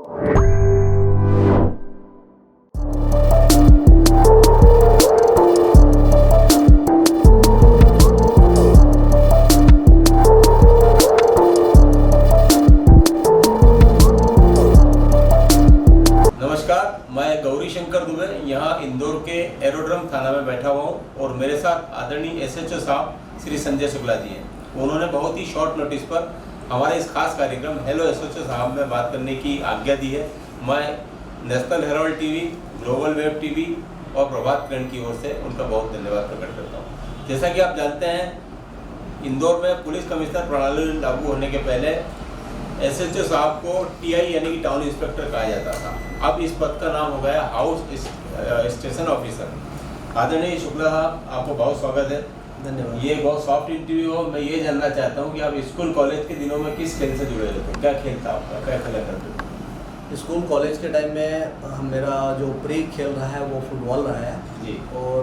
नमस्कार, मैं गौरी शंकर दुबे यहाँ इंदौर के एरोड्रम थाना में बैठा हुआ हूँ और मेरे साथ आदरणीय एसएचओ साहब श्री संजय शुक्ला जी हैं। उन्होंने बहुत ही शॉर्ट नोटिस पर हमारे इस खास कार्यक्रम हेलो एसएचओ साहब में बात करने की आज्ञा दी है। मैं national Herald TV, global web TV और प्रभात किरण की ओर से उनका बहुत धन्यवाद प्रकट करता हूँ। जैसा कि आप जानते हैं, इंदौर में पुलिस कमिश्नर प्रणाली लागू होने के पहले एसएचओ साहब को टीआई यानी कि टाउन इंस्पेक्टर कहा जाता था। अब इस पद का नाम हो गया हाउस स्टेशन ऑफिसर। आदरणीय शुक्ला साहब, आपको बहुत स्वागत है। धन्यवाद। ये बहुत सॉफ्ट इंटरव्यू हो। मैं ये जानना चाहता हूँ कि आप स्कूल कॉलेज के दिनों में किस खेल से जुड़े हुए थे? क्या खेल था आपका, क्या खेला करते थे? स्कूल कॉलेज के टाइम में मेरा जो प्री खेल रहा है वो फुटबॉल रहा है जी। और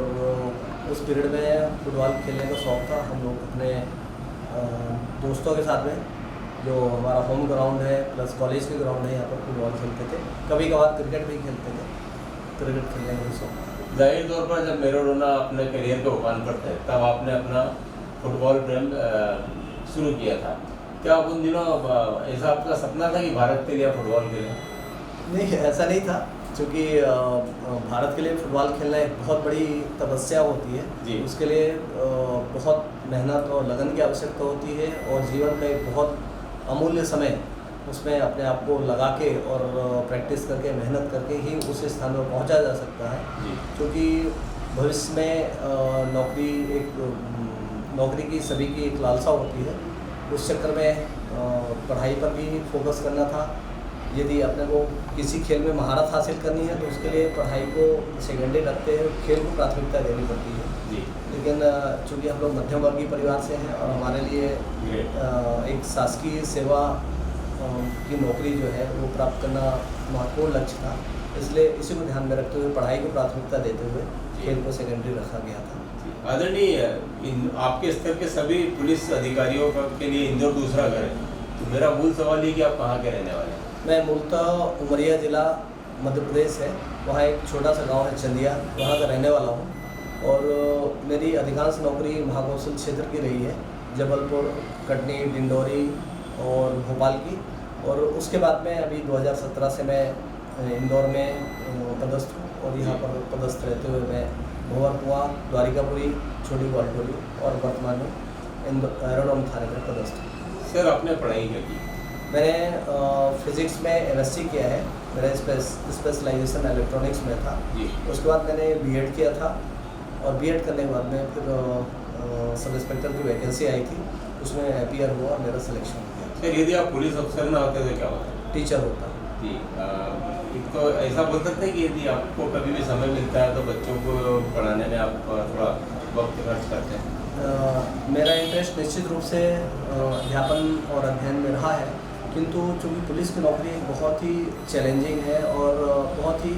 उस पीरियड में फुटबॉल खेलने का शौक़ था। हम लोग अपने दोस्तों के साथ में, जो हमारा होम ग्राउंड है प्लस कॉलेज के ग्राउंड है, यहाँ पर फुटबॉल खेलते थे। कभी कभार क्रिकेट भी खेलते थे। क्रिकेट खेलने का शौक़ था। जाहिर तौर पर जब मैराडोना अपने करियर के उफान पर थे तब आपने अपना फुटबॉल प्रेम शुरू किया था। क्या आप उन दिनों ऐसा आपका सपना था कि भारत के लिए फुटबॉल खेलें? नहीं, ऐसा नहीं था, क्योंकि भारत के लिए फुटबॉल खेलना एक बहुत बड़ी तपस्या होती है जी। उसके लिए बहुत मेहनत और लगन की आवश्यकता होती है और जीवन का एक बहुत अमूल्य समय उसमें अपने आप को लगा के और प्रैक्टिस करके, मेहनत करके ही उस स्थान पर पहुंचा जा सकता है। क्योंकि भविष्य में नौकरी की सभी की एक लालसा होती है। उस चक्कर में पढ़ाई पर भी फोकस करना था। यदि अपने को किसी खेल में महारत हासिल करनी है तो उसके लिए पढ़ाई को सेकेंडरी रखते हैं, खेल को प्राथमिकता देनी पड़ती है जी। लेकिन चूँकि हम लोग मध्यम वर्गीय परिवार से हैं और हमारे लिए एक शासकीय सेवा की नौकरी जो है वो प्राप्त करना महत्वपूर्ण लक्ष्य था, इसलिए इसी को ध्यान में रखते हुए पढ़ाई को प्राथमिकता देते हुए खेल को सेकेंडरी रखा गया था। आदरणीय, आपके स्तर के सभी पुलिस अधिकारियों के लिए इंदौर दूसरा घर है, तो मेरा मूल सवाल ये कि आप कहाँ के रहने वाले हैं? मैं मूलतः उमरिया जिला मध्य प्रदेश है, वहाँ एक छोटा सा गांव है चंदिया, वहाँ का रहने वाला हूँ और मेरी अधिकांश नौकरी महाकौशल क्षेत्र की रही है, जबलपुर, कटनी, डिंडोरी और भोपाल की। और उसके बाद में अभी 2017 से मैं इंदौर में पदस्थ हूँ और यहाँ पर पदस्थ रहते हुए मैं भंवर कुआं, द्वारिकापुरी, छोटी ग्वालटोली और वर्तमान में एरोड्रम थाने में पदस्थ हूँ। सर, आपने पढ़ाई क्या की? मैंने फिज़िक्स में एमएससी किया है। मेरा स्पेशलाइजेशन इलेक्ट्रॉनिक्स में था जी। उसके बाद मैंने बीएड किया था और बीएड करने के बाद में फिर सब इंस्पेक्टर की वैकेंसी आई थी, उसमें अपीयर हुआ और मेरा सिलेक्शन हो गया। सर, यदि आप पुलिस अफसर ना होते तो क्या होता? टीचर होता जी। तो ऐसा बोल सकते हैं कि यदि आपको कभी भी समय मिलता है तो बच्चों को पढ़ाने में आप थोड़ा वक्त खर्च करते हैं? मेरा इंटरेस्ट निश्चित रूप से अध्यापन और अध्ययन में रहा है, किंतु चूँकि पुलिस की नौकरी बहुत ही चैलेंजिंग है और बहुत ही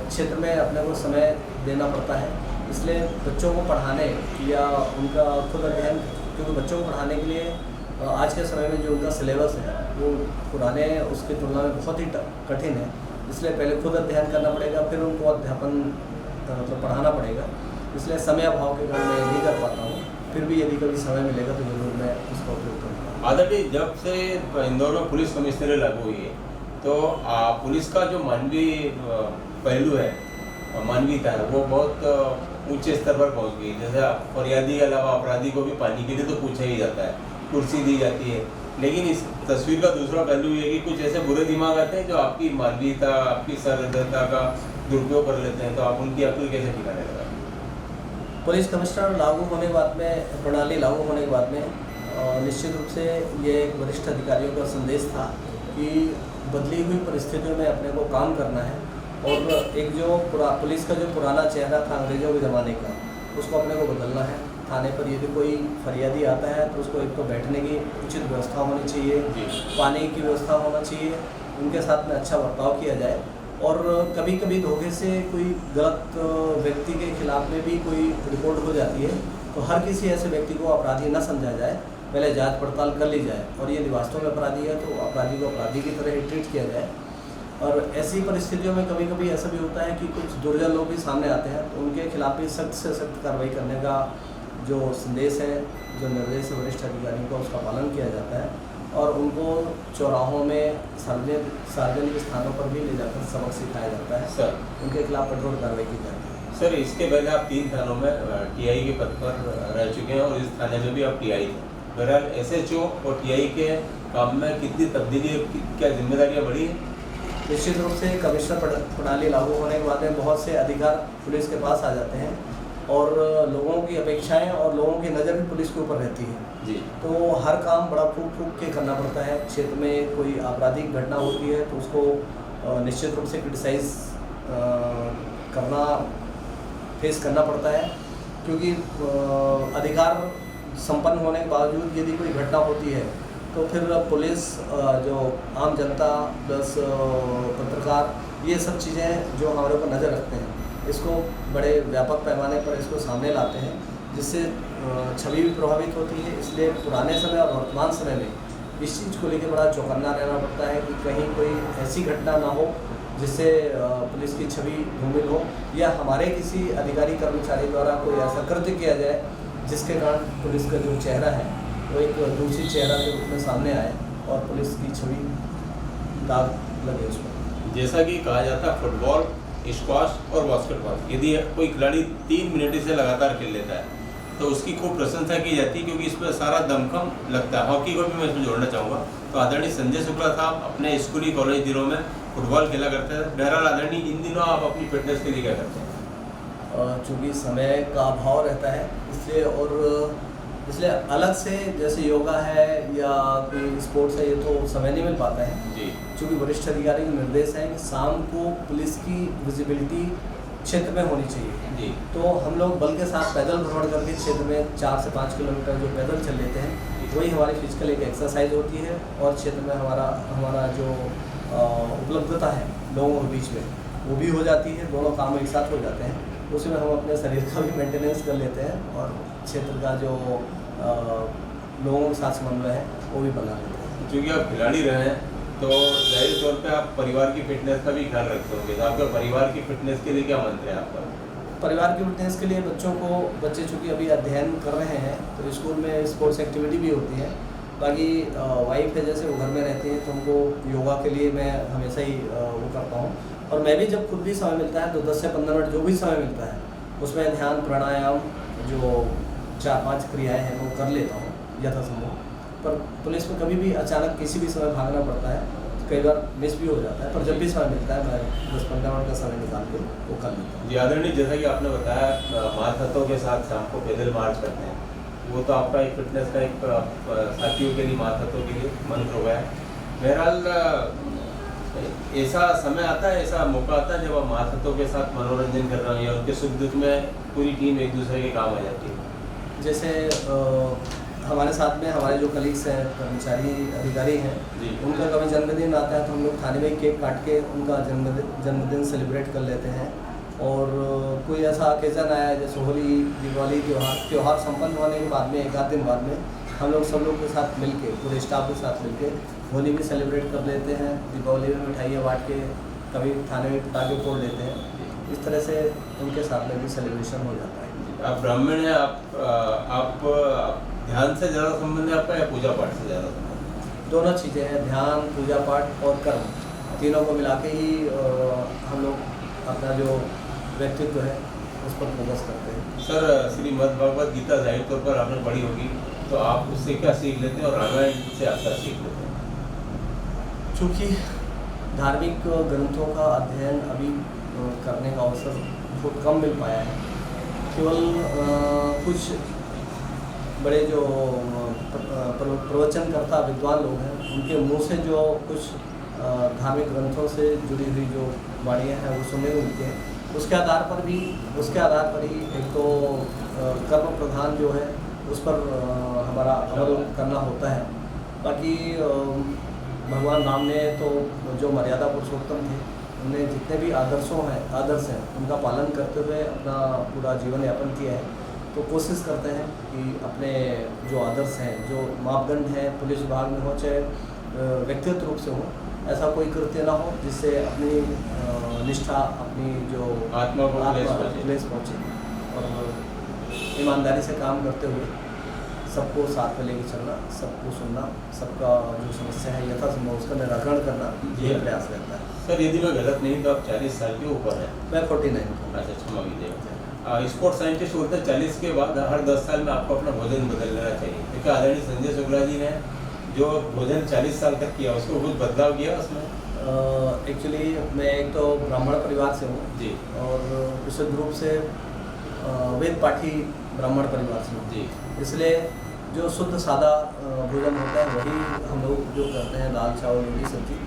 क्षेत्र में अपने को समय देना पड़ता है, इसलिए बच्चों को पढ़ाने या उनका खुद अध्ययन, क्योंकि बच्चों को पढ़ाने के लिए आज के समय में जो उनका सिलेबस है वो पुराने उसकी तुलना में बहुत ही कठिन है, इसलिए पहले खुद अध्ययन करना पड़ेगा, फिर उनको अध्यापन मतलब पढ़ाना पड़ेगा। इसलिए समय अभाव के कारण मैं नहीं कर पाता हूँ, फिर भी यदि कभी समय मिलेगा तो जरूर मैं उसका उपयोग करूँगा। आदरणीय, जब से इंदौर में पुलिस कमिश्नरी लागू हुई है तो पुलिस का जो मानवीय पहलू है, मानवीयता है, वो बहुत ऊंचे स्तर पर पहुंच गई। जैसे फरियादी के अलावा अपराधी को भी पानी के लिए तो पूछा ही जाता है, कुर्सी दी जाती है, लेकिन इस तस्वीर का दूसरा पहलू ये कि कुछ ऐसे बुरे दिमाग आते हैं जो आपकी मानवीयता, आपकी सहृदयता का दुरुपयोग कर लेते हैं, तो आप उनकी अक्ल कैसे ठिकाने लगा? पुलिस कमिश्नर लागू होने के बाद में, प्रणाली लागू होने के बाद में निश्चित रूप से ये एक वरिष्ठ अधिकारियों का संदेश था कि बदली हुई परिस्थितियों में अपने को काम करना है और एक जो पुलिस का जो पुराना चेहरा था अंग्रेजों के ज़माने का, उसको अपने को बदलना है। थाने पर यदि कोई फरियादी आता है तो उसको एक तो बैठने की उचित व्यवस्था होनी चाहिए, पानी की व्यवस्था होना चाहिए, उनके साथ में अच्छा बर्ताव किया जाए और कभी कभी धोखे से कोई गलत व्यक्ति के खिलाफ में भी कोई रिपोर्ट हो जाती है तो हर किसी ऐसे व्यक्ति को अपराधी न समझा जाए, पहले जांच पड़ताल कर ली जाए और यदि वास्तव में अपराधी है तो अपराधी को अपराधी की तरह ही ट्रीट किया जाए। और ऐसी परिस्थितियों में कभी कभी ऐसा भी होता है कि कुछ दुर्जन लोग भी सामने आते हैं, तो उनके खिलाफ भी सख्त से सख्त कार्रवाई करने का जो संदेश है, जो निर्देश है वरिष्ठ अधिकारियों का, उसका पालन किया जाता है और उनको चौराहों में सार्वजनिक स्थानों पर भी ले जाकर सबक सिखाया जाता है। सर उनके खिलाफ कठोर कार्रवाई की जाती है। सर इसके पहले आप 3 थानों में टीआई के पद पर रह चुके हैं और इस थाने में भी आप टीआई थे। बहरहाल एसएचओ और टीआई के काम में कितनी तब्दीली, क्या जिम्मेदारियाँ बढ़ी हैं? निश्चित रूप से कमिश्नर प्रणाली लागू होने के बाद में बहुत से अधिकार पुलिस के पास आ जाते हैं और लोगों की अपेक्षाएं और लोगों की नज़र भी पुलिस के ऊपर रहती है जी। तो हर काम बड़ा फूक के करना पड़ता है। क्षेत्र में कोई आपराधिक घटना होती है तो उसको निश्चित रूप से क्रिटिसाइज करना, फेस करना पड़ता है, क्योंकि अधिकार संपन्न होने के बावजूद यदि कोई घटना होती है तो फिर पुलिस, जो आम जनता प्लस पत्रकार, ये सब चीज़ें जो हमारे ऊपर नज़र रखते हैं, इसको बड़े व्यापक पैमाने पर इसको सामने लाते हैं, जिससे छवि भी प्रभावित होती है। इसलिए पुराने समय और वर्तमान समय में इस चीज़ को लेकर बड़ा चौकन्ना रहना पड़ता है कि कहीं कोई ऐसी घटना ना हो जिससे पुलिस की छवि धूमिल हो या हमारे किसी अधिकारी कर्मचारी द्वारा कोई ऐसा कृत्य किया जाए जिसके कारण पुलिस का जो चेहरा है वो एक दूसरी चेहरा के रूप में सामने आए और पुलिस की छवि दाग लगे उस पर। जैसा कि कहा जाता है फुटबॉल, स्क्वाश और बास्केटबॉल, यदि कोई खिलाड़ी 3 मिनट से लगातार खेल लेता है तो उसकी खूब प्रशंसा की जाती है, क्योंकि इसमें सारा दमखम लगता है। हॉकी को भी मैं इसमें जोड़ना चाहूँगा। तो आदरणीय संजय शुक्ला साहब अपने स्कूली कॉलेज दिनों में फुटबॉल खेला करते हैं। बहरहाल आदरणीय इन दिनों आप अपनी फिटनेस के लिए क्या करते हैं? चूँकि समय का अभाव रहता है इसलिए अलग से जैसे योगा है या कोई स्पोर्ट्स है, ये तो समय नहीं मिल पाता है जी। क्योंकि वरिष्ठ अधिकारी के निर्देश है कि शाम को पुलिस की विजिबिलिटी क्षेत्र में होनी चाहिए जी। तो हम लोग बल के साथ पैदल भ्रमण करके क्षेत्र में 4 से 5 किलोमीटर जो पैदल चल लेते हैं, वही हमारी फिजिकल एक एक्सरसाइज होती है और क्षेत्र में हमारा जो उपलब्धता है लोगों के बीच में वो भी हो जाती है। दोनों काम एक साथ हो जाते हैं, उसमें हम अपने शरीर का भी मेंटेनेंस कर लेते हैं और क्षेत्र का जो लोगों के साथ समन्वय है वो भी बना लेते हैं। क्योंकि आप खिलाड़ी रहे हैं तो जाहिर तौर पे आप परिवार की फिटनेस का भी ख्याल रखते होंगे। तो आपका परिवार की फिटनेस के लिए क्या मंत्र है आपका? परिवार की फिटनेस के लिए बच्चे चूँकि अभी अध्ययन कर रहे हैं तो स्कूल में स्पोर्ट्स एक्टिविटी भी होती है। बाकी वाइफ है जैसे वो घर में रहती हैं तो उनको योगा के लिए मैं हमेशा ही वो करता हूँ और मैं भी जब खुद भी समय मिलता है तो 10 से 15 मिनट जो भी समय मिलता है उसमें ध्यान, प्राणायाम, जो 4-5 क्रियाएँ हैं वो कर लेता हूँ यथासंभव। पर पुलिस में कभी भी अचानक किसी भी समय भागना पड़ता है, कई बार मिस भी हो जाता है, पर जब भी समय मिलता है मैं 10-15 मिनट का समय निकाल के वो कर लेता हूँ। जी आदरणीय, जैसा कि आपने बताया मातहतों के साथ शाम को पैदल मार्च करते हैं, वो तो आपका एक फिटनेस का एक साथियों के लिए, मातहतों के लिए मंत्र हो गया है। बहरहाल ऐसा समय आता है, ऐसा मौका आता है जब आप मातहतों के साथ मनोरंजन कर रहे हैं या उनके सुख दुख में पूरी टीम एक दूसरे के काम आ जाती है। जैसे हमारे साथ में हमारे जो कलीग्स हैं, कर्मचारी अधिकारी हैं जी। उनका कभी जन्मदिन आता है तो हम लोग थाने में केक काट के उनका जन्मदिन सेलिब्रेट कर लेते हैं। और कोई ऐसा ओकेज़न आया जैसे होली, दिवाली, त्यौहार संपन्न होने के बाद में 1-8 दिन बाद में हम लोग सब लोग के साथ मिलके, पूरे स्टाफ के साथ मिलके होली भी सेलिब्रेट कर लेते हैं। दीपावली में मिठाइयाँ बांट के कभी थाने में पटाखे फोड़ लेते हैं। इस तरह से उनके साथ में भी सेलिब्रेशन हो जाता है। आप ब्राह्मण हैं, आप ध्यान से ज़्यादा संबंध है आपका या पूजा पाठ से ज़्यादा संबंध? दोनों चीज़ें हैं, ध्यान, पूजा पाठ और कर्म, तीनों को मिला के ही हम लोग अपना जो व्यक्तित्व है उस पर फोकस करते हैं। सर, श्रीमद् भगवद गीता जाहिर तौर पर आपने पढ़ी होगी, तो आप उससे क्या सीख लेते हैं और रामायण से आप क्या सीख लेते हैं? चूँकि धार्मिक ग्रंथों का अध्ययन अभी करने का अवसर बहुत कम मिल पाया है। केवल कुछ बड़े जो प्रवचनकर्ता विद्वान लोग हैं उनके मुंह से जो कुछ धार्मिक ग्रंथों से जुड़ी हुई जो वाणियाँ हैं वो सुनने को मिलती हैं। उसके आधार पर ही एक तो कर्म प्रधान जो है उस पर हमारा अमल करना होता है। बाकी भगवान राम ने तो जो मर्यादा पुरुषोत्तम थे, उन्हें जितने भी आदर्श हैं उनका पालन करते हुए अपना पूरा जीवन यापन किया है। तो कोशिश करते हैं कि अपने जो आदर्श हैं, जो मापदंड हैं पुलिस विभाग में हो चाहे व्यक्तिगत रूप से हो, ऐसा कोई कृत्य ना हो जिससे अपनी निष्ठा, अपनी जो आत्मा को क्लेश पहुँचे। और ईमानदारी से काम करते हुए सबको साथ में लेके चलना, सबको सुनना, सबका जो समस्या है यथासंभव उसका निराकरण करना, ये प्रयास रहता है। सर यदि मैं गलत नहीं तो आप 40 साल के ऊपर हैं। मैं 49 हूँ। अच्छा, क्षमा कीजिएगा। स्पोर्ट्स साइंटिस्ट बोलते हैं 40 के बाद हर 10 साल में आपको अपना भोजन बदल लेना चाहिए, क्योंकि आदरणीय संजय शुक्ला जी ने जो भोजन 40 साल तक किया उसको कुछ बदलाव किया उसमें? एक्चुअली मैं एक तो ब्राह्मण परिवार से हूँ जी, और विशुद्ध रूप से वेद पाठी ब्राह्मण परिवार से हूँ जी, इसलिए जो शुद्ध सादा भोजन होता है वही हम लोग जो करते हैं, दाल चावल रोटी सब्जी,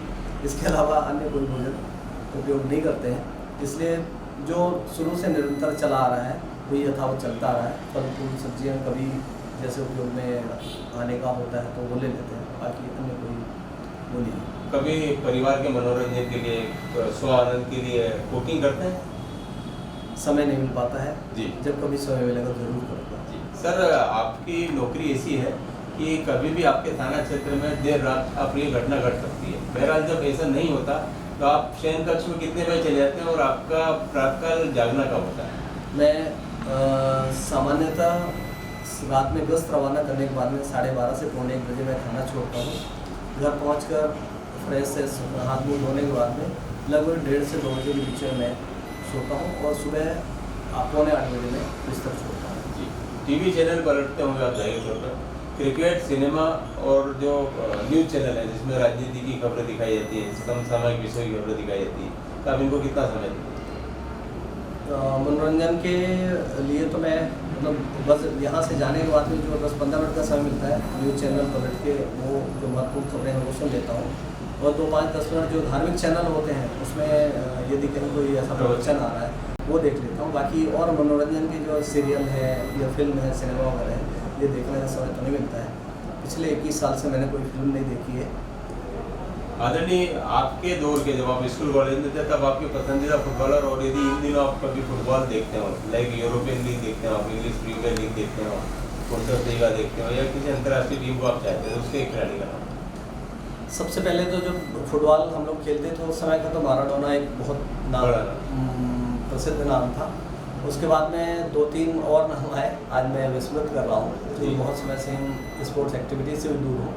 इसके अलावा अन्य कोई भोजन उपयोग नहीं करते हैं। इसलिए जो शुरू से निरंतर चला आ रहा है वही यथावत चलता आ रहा है। फल फूल सब्जियाँ कभी जैसे उपयोग में आने का होता है तो वो ले लेते हैं, बाकी अन्य कोई वो नहीं। कभी परिवार के मनोरंजन के लिए, स्व आनंद के लिए कुकिंग करते हैं? समय नहीं मिल पाता है जी, जब कभी समय मिलेगा जरूर करूँगा। जी। सर आपकी नौकरी ऐसी है कि कभी भी आपके थाना क्षेत्र में देर रात अप्रिय घटना घट सकती है। बहरहाल जब ऐसा नहीं होता तो आप शयन कक्ष में कितने बजे चले जाते हैं और आपका प्रातःकाल जागना कब होता है? मैं सामान्यतः रात में गश्त रवाना करने के बाद में 12:30 से 1 बजे मैं खाना छोड़ता हूँ। घर पहुँचकर फ्रेश से हाथ मुँह धोने के बाद में लगभग 1:30 से 2 बजे के बीच में मैं सोता हूँ और सुबह 7:45 बजे में बिस्तर छोड़ता हूँ। जी, टीवी चैनल पलटते होंगे आप जाहिर तौर पर। क्रिकेट, सिनेमा और जो न्यूज़ चैनल है जिसमें राजनीति की खबरें दिखाई जाती हैं, समसामयिक विषयों की खबरें दिखाई जाती है, तो आप इनको कितना समय देते हैं? मनोरंजन के लिए तो मैं मतलब बस यहाँ से जाने के बाद में जो 10-15 मिनट का समय मिलता है न्यूज़ चैनल पलट के वो जो महत्वपूर्ण खबरें हैं वो सुन लेता हूँ। और 2-5-10 मिनट जो धार्मिक चैनल होते हैं उसमें यदि कहीं कोई ऐसा प्रवचन आ रहा है वो देख लेता हूँ। बाकी और मनोरंजन के जो सीरियल है या फिल्म है, सिनेमा वगैरह है, ये देखने का समय तो नहीं मिलता है। पिछले 21 साल से मैंने कोई फिल्म नहीं देखी है। आदरणीय, आपके दौर के जब आप स्कूल कॉलेज में थे तब आपके पसंदीदा फुटबॉलर, और यदि इन दिनों आप कभी फुटबॉल देखते हो, लाइक यूरोपियन लीग देखते हो, आप इंग्लिश प्रीमियर लीग देखते हो, बुंदेसलीगा देखते हो, या किसी अंतर्राष्ट्रीय टीम को आप चाहते हो, उसके एक खिलाड़ी का नाम? सबसे पहले तो जो फुटबॉल हम लोग खेलते थे उस समय का तो माराडोना एक बहुत प्रसिद्ध नाम था। उसके बाद में 2-3 और नाम आए, आज मैं विस्मृत कर रहा हूँ क्योंकि बहुत समय से इन स्पोर्ट्स एक्टिविटी से भी दूर हूँ,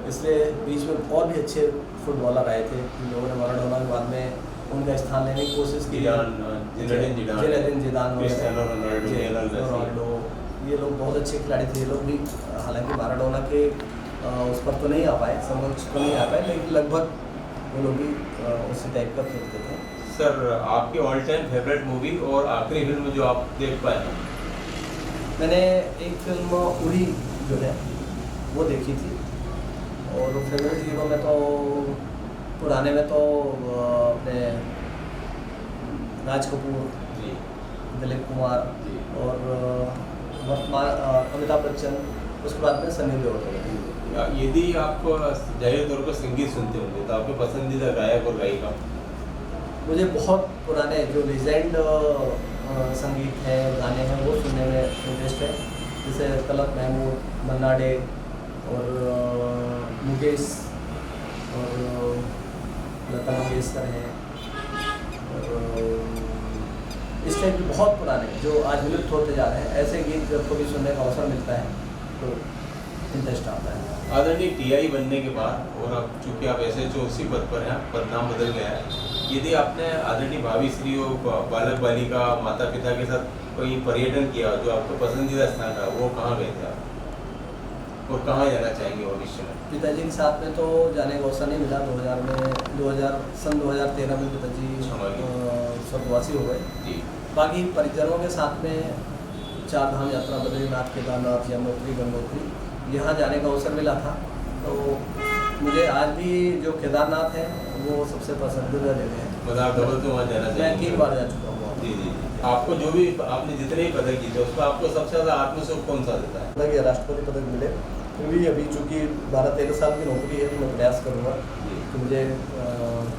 इसलिए बीच में और भी अच्छे फुटबॉलर आए थे जिन लोगों ने माराडोना के बाद में उनका स्थान लेने की कोशिश की। ज़िनेदिन जिदान, क्रिस्टियानो रोनाल्डो, ये लोग बहुत अच्छे खिलाड़ी थे। ये लोग भी हालांकि माराडोना के उस पर तो नहीं आ पाए, समझ तो नहीं आ पाए, लेकिन लगभग वो लोग भी उसी टाइप का खेलते थे। सर आपकी ऑल टाइम फेवरेट मूवी और आखिरी फिल्म जो आप देख पाए? मैंने एक फिल्म उड़ी जो है वो देखी थी, और फेवरेट हीरो में तो पुराने में तो अपने राज कपूर जी, दिलीप कुमार जी, और वर्तमान अमिताभ बच्चन, उसके बाद में सनी देओल। यदि आप जाहिर तौर पर संगीत सुनते होंगे तो आपके पसंदीदा गायक और गायिका? मुझे बहुत पुराने जो लीजेंड संगीत है, गाने हैं, वो सुनने में इंटरेस्ट है, जैसे तलत महमूद, मन्ना डे और मुकेश और लता मंगेशकर हैं, और इस टाइप के बहुत पुराने जो आज विलुप्त होते जा रहे हैं, ऐसे गीत जब कभी सुनने का अवसर मिलता है तो इंटरेस्ट आता है। आदरणीय टीआई बनने के बाद, और अब चूँकि आप SHO उसी पद पर हैं, पद नाम बदल गया है, यदि आपने आदरणीय भावी स्त्रियों, बालक बालिका, माता पिता के साथ कोई पर्यटन किया जो आपका पसंदीदा स्थान रहा, वो कहाँ गए थे आप और कहाँ जाना चाहेंगे भविष्य में? पिताजी के साथ में तो जाने का अवसर नहीं मिला। 2013 में पिताजी स्वर्गवासी हो गए। जी, बाकी परिजनों के साथ में 4 धाम यात्रा, बद्रीनाथ, केदारनाथ, यमुनोत्री, गंगोत्री, यहाँ जाने का अवसर मिला था। तो मुझे आज भी जो केदारनाथ है वो सबसे पसंदीदा जगह है। मतलब डबल तो वहाँ जाना चाहिए? मैं 3 बार जा चुका हूँ। जी जी, आपको जो भी आपने जितने भी पदक जीते उसमें आपको सबसे ज़्यादा आत्मसुख कौन सा देता है? पदक या राष्ट्रपति पदक मिले, फिर भी अभी चूँकि 12-13 साल की नौकरी है तो मैं प्रयास करूँगा कि मुझे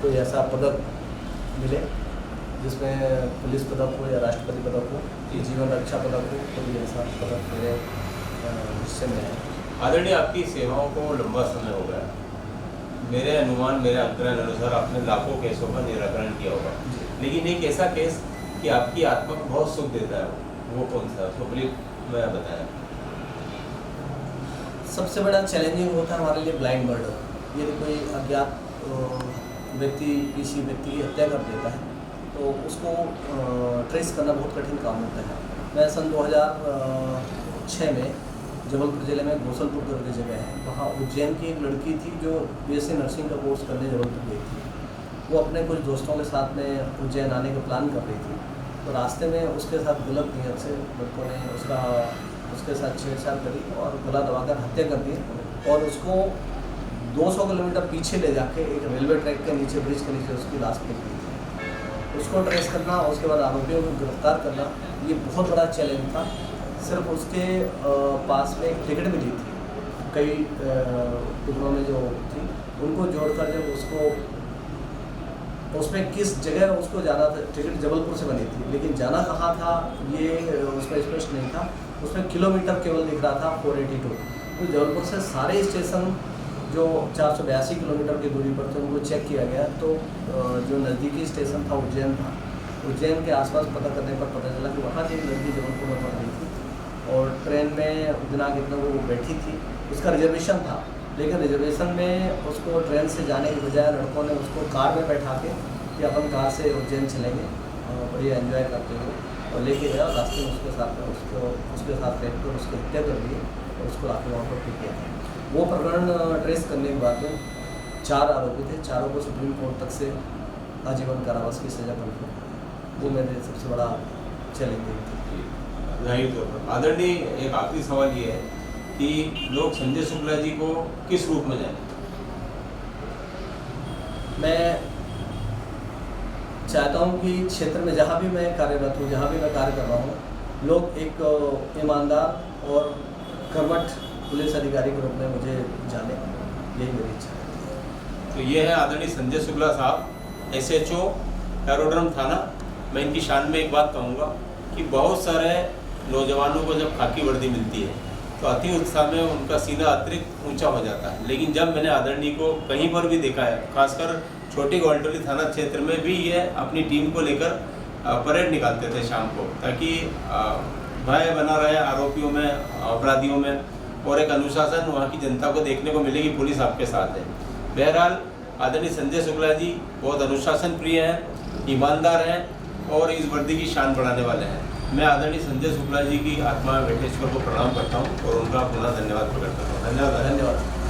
कोई ऐसा पदक मिले जिसमें पुलिस पदक हो या राष्ट्रपति पदक हो, जीवन रक्षा पदक हो, कोई ऐसा पदक मेरे निश्चय में है। आदरणीय, आपकी सेवाओं को लंबा समय हो गया, मेरे अनुमान, मेरे आंकलन अनुसार आपने लाखों केसों का निराकरण किया होगा, लेकिन एक ऐसा केस कि आपकी आत्मा को बहुत सुख देता है, वो कौन सा, उसको प्लीज मैं बताया। सबसे बड़ा चैलेंजिंग होता है हमारे लिए ब्लाइंड मर्डर। यदि कोई अज्ञात व्यक्ति किसी व्यक्ति की हत्या कर देता है तो उसको ट्रेस करना बहुत कठिन काम होता है। मैं सन 2006 में जबलपुर ज़िले में गोसलपुर करके जगह है, वहाँ उज्जैन की एक लड़की थी जो बीएससी नर्सिंग का कोर्स करने जबलपुर गई थी। वो अपने कुछ दोस्तों के साथ में उज्जैन आने का प्लान कर रही थी, तो रास्ते में उसके साथ गलत नीयत से लड़कों ने उसके साथ छेड़छाड़ करी और गला दबाकर हत्या कर दी और उसको 200 किलोमीटर पीछे ले जाके एक रेलवे ट्रैक के नीचे, ब्रिज के नीचे उसकी लाश फेंक दी थी। उसको ट्रेस करना, उसके बाद आरोपियों को गिरफ्तार करना, ये बहुत बड़ा चैलेंज था। सिर्फ उसके पास में एक टिकट मिली थी, कई टुकड़ों में जो थी उनको जोड़कर जब उसको उसमें किस जगह उसको जाना था, टिकट जबलपुर से बनी थी लेकिन जाना कहाँ था ये उसमें स्पष्ट नहीं था। उसमें किलोमीटर केवल दिख रहा था 482। तो जबलपुर से सारे स्टेशन जो 482 किलोमीटर की दूरी पर थे उनको चेक किया गया, तो जो नज़दीकी स्टेशन था उज्जैन था। उज्जैन के आसपास पता करने पर पता चला कि वहाँ से एक लड़की जबलपुर में पड़ रही थी और ट्रेन में दिनांक इतना वो बैठी थी, उसका रिजर्वेशन था, लेकिन रिजर्वेशन में उसको ट्रेन से जाने की बजाय लड़कों ने उसको कार में बैठा के कि अपन कार से उज्जैन चलेंगे बढ़िया एंजॉय करते हुए, और लेके गया। रास्ते में उसके साथ रेप कर उसकी हत्या कर दी और उसको आके वहाँ पर पीट किया। वो प्रकरण ट्रेस करने के बाद में 4 आरोपी थे, चारों को सुप्रीम कोर्ट तक से आजीवन कारावास की सजा कन्फर्म। वो मेरे सबसे बड़ा चैलेंजिंग थी। जाहिर तौर पर आदरणीय, एक आखिरी सवाल ये है कि लोग संजय शुक्ला जी को किस रूप में जाने? मैं चाहता हूँ कि क्षेत्र में जहाँ भी मैं कार्यरत हूँ, जहाँ भी मैं कार्य कर रहा हूँ, लोग एक ईमानदार और कर्मठ पुलिस अधिकारी के रूप में मुझे जाने, यही मेरी इच्छा है। तो ये है आदरणीय संजय शुक्ला साहब, SHO एरोड्रम थाना। मैं इनकी शान में एक बात कहूँगा कि बहुत सारे नौजवानों को जब खाकी वर्दी मिलती है तो अति उत्साह में उनका सीना अतिरिक्त ऊंचा हो जाता है, लेकिन जब मैंने आदरणीय को कहीं पर भी देखा है, खासकर छोटी ग्वालटोली थाना क्षेत्र में भी, ये अपनी टीम को लेकर परेड निकालते थे शाम को, ताकि भय बना रहे आरोपियों में, अपराधियों में, और एक अनुशासन वहाँ की जनता को देखने को मिले कि पुलिस आपके साथ है। बहरहाल आदरणीय संजय शुक्ला जी बहुत अनुशासन प्रिय हैं, ईमानदार हैं और इस वर्दी की शान बढ़ाने वाले हैं। मैं आदरणीय संजय शुक्ला जी की आत्मा में बैठे ईश्वर को प्रणाम करता हूँ और उनका पुनः धन्यवाद प्रकट करता हूँ। धन्यवाद।